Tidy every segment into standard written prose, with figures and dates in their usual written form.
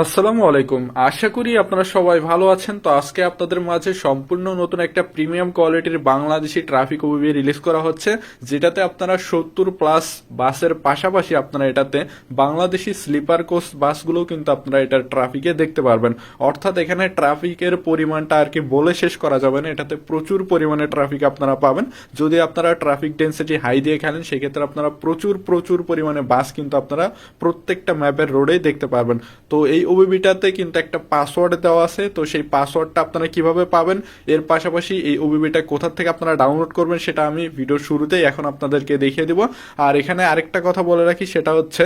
আসসালামু আলাইকুম। আশা করি আপনারা সবাই ভালো আছেন। তো আজকে আপনাদের মাঝে সম্পূর্ণ নতুন একটা প্রিমিয়াম কোয়ালিটির বাংলাদেশি ট্রাফিক ওবিবি রিলিজ করা হচ্ছে, যেটাতে আপনারা 70+ বাসের পাশাপাশি আপনারা এটাতে বাংলাদেশি স্লিপার কোচ বাসগুলো কিন্তু আপনারা এটার ট্রাফিকে দেখতে পারবেন। অর্থাৎ এখানে ট্রাফিকের পরিমাণটা আর কি বলে শেষ করা যাবে না, এটাতে প্রচুর পরিমাণে ট্রাফিক আপনারা পাবেন। যদি আপনারা ট্রাফিক ডেন্সিটি হাই দিয়ে খেলেন সেক্ষেত্রে আপনারা প্রচুর প্রচুর পরিমাণে বাস কিন্তু আপনারা প্রত্যেকটা ম্যাপের রোডেই দেখতে পারবেন। তো এই ওবিবিটাতে কিন্তু একটা পাসওয়ার্ড দেওয়া আছে, তো সেই পাসওয়ার্ডটা আপনারা কিভাবে পাবেন, এর পাশাপাশি এই ওবিবিটা কোথা থেকে আপনারা ডাউনলোড করবেন সেটা আমি ভিডিওর শুরুতেই এখন আপনাদেরকে দেখিয়ে দিব। আর এখানে আরেকটা কথা বলে রাখি, সেটা হচ্ছে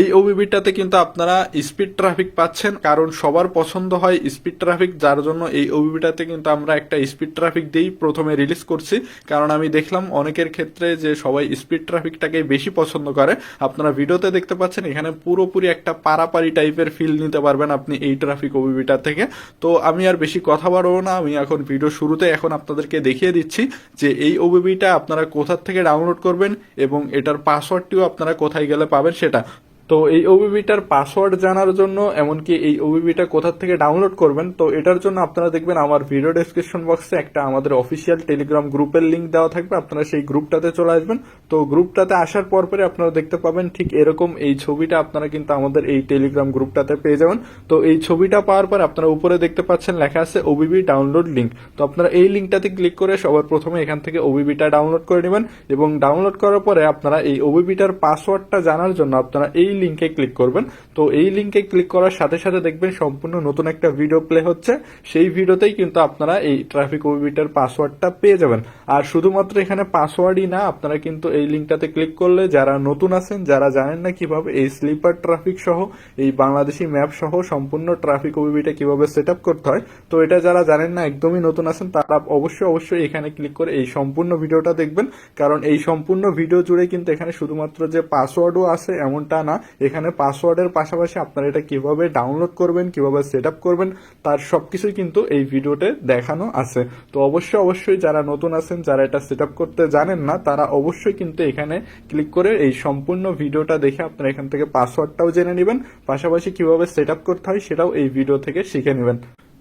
এই ওবিবিটাতে কিন্তু আপনারা স্পিড ট্রাফিক পাচ্ছেন, কারণ সবার পছন্দ হয় স্পিড ট্রাফিক, যার জন্য এই ওবিবিটাতে কিন্তু আমরা একটা স্পিড ট্রাফিক দিয়েই প্রথমে রিলিজ করছি। কারণ আমি দেখলাম অনেকের ক্ষেত্রে যে সবাই স্পিড ট্রাফিকটাকে বেশি পছন্দ করে। আপনারা ভিডিওতে দেখতে পাচ্ছেন এখানে পুরোপুরি একটা পারাপারি টাইপের ফিল নিতে পারবেন আপনি এই ট্রাফিক ওবিবিটা থেকে। তো আমি আর বেশি কথা বাড়বো না, আমি এখন ভিডিও শুরুতে এখন আপনাদেরকে দেখিয়ে দিচ্ছি যে এই ওবিবিটা আপনারা কোথা থেকে ডাউনলোড করবেন এবং এটার পাসওয়ার্ডটিও আপনারা কোথায় গেলে পাবেন সেটা। তো এই ওবিবিটার পাসওয়ার্ড জানার জন্য, এমনকি এই ওবিবিটা কোথা থেকে ডাউনলোড করবেন, তো এটার জন্য আপনারা দেখবেন আমার ভিডিও ডেসক্রিপশন বক্সে একটা আমাদের অফিসিয়াল টেলিগ্রাম গ্রুপের লিঙ্ক দেওয়া থাকবে। আপনারা সেই গ্রুপটাতে চলে আসবেন। তো গ্রুপটাতে আসার পরে আপনারা দেখতে পাবেন ঠিক এরকম এই ছবিটা আপনারা কিন্তু আমাদের এই টেলিগ্রাম গ্রুপটাতে পেয়ে যাবেন। তো এই ছবিটা পাওয়ার পর আপনারা উপরে দেখতে পাচ্ছেন লেখা আছে ওবিবি ডাউনলোড লিঙ্ক। তো আপনারা এই লিঙ্কটাতে ক্লিক করে সবার প্রথমে এখান থেকে ওবিবিটা ডাউনলোড করে নেবেন এবং ডাউনলোড করার পরে আপনারা এই ওবিবিটার পাসওয়ার্ডটা জানার জন্য আপনারা এই লিঙ্কে ক্লিক করবেন। তো এই লিঙ্কে ক্লিক করার সাথে সাথে দেখবেন সম্পূর্ণ নতুন একটা ভিডিও প্লে হচ্ছে। সেই ভিডিওতেই কিন্তু আপনারা এই ট্রাফিক ওবিবিটার পাসওয়ার্ডটা পেয়ে যাবেন। আর শুধুমাত্র এখানে পাসওয়ার্ডই না, আপনারা কিন্তু এই লিঙ্কটাতে ক্লিক করলে যারা নতুন আছেন, যারা জানেন না কিভাবে এই স্লিপার ট্রাফিক সহ এই বাংলাদেশি ম্যাপ সহ সম্পূর্ণ ট্রাফিক ওবিবিটা কিভাবে সেট আপ করতে হয়, তো এটা যারা জানেন না, একদমই নতুন আছেন, তারা অবশ্যই এখানে ক্লিক করে এই সম্পূর্ণ ভিডিওটা দেখবেন। কারণ এই সম্পূর্ণ ভিডিও জুড়ে কিন্তু এখানে শুধুমাত্র যে পাসওয়ার্ডও আছে এমনটা না, এখানে পাসওয়ার্ডের পাশাপাশি আপনারা এটা কিভাবে ডাউনলোড করবেন, কিভাবে সেট আপ করবেন, তার সবকিছুই কিন্তু এই ভিডিওতে দেখানো আছে। তো অবশ্যই যারা নতুন আছেন, যারা এটা সেট আপ করতে জানেন না, তারা অবশ্যই কিন্তু এখানে ক্লিক করে এই সম্পূর্ণ ভিডিওটা দেখে আপনারা এখান থেকে পাসওয়ার্ডটাও জেনে নেবেন, পাশাপাশি কিভাবে সেট আপ করতে হয় সেটাও এই ভিডিও থেকে শিখে নেবেন।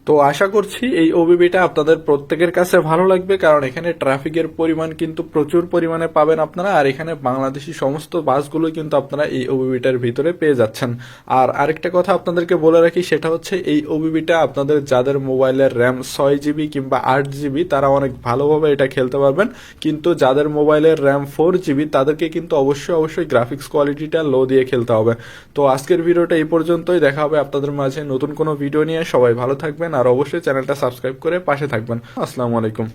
তো আশা করছি এই ওবিবিটা আপনাদের প্রত্যেকের কাছে ভালো লাগবে, কারণ এখানে ট্রাফিকের পরিমাণ কিন্তু প্রচুর পরিমাণে পাবেন আপনারা। আর এখানে বাংলাদেশি সমস্ত বাসগুলো কিন্তু আপনারা এই ওবিবিটার ভিতরে পেয়ে যাচ্ছেন। আর আরেকটা কথা আপনাদেরকে বলে রাখি, সেটা হচ্ছে এই ওবিবিটা আপনাদের যাদের মোবাইলের র্যাম 6 জিবি কিংবা 8 জিবি তারা অনেক ভালোভাবে এটা খেলতে পারবেন, কিন্তু যাদের মোবাইলের র্যাম 4 জিবি তাদেরকে কিন্তু অবশ্যই গ্রাফিক্স কোয়ালিটিটা লো দিয়ে খেলতে হবে। তো আজকের ভিডিওটা এই পর্যন্তই, দেখা হবে আপনাদের মাঝে নতুন কোনো ভিডিও নিয়ে। সবাই ভালো থাকবেন আর অবশ্যই চ্যানেলটা সাবস্ক্রাইব করে পাশে থাকবেন। আসসালামু আলাইকুম।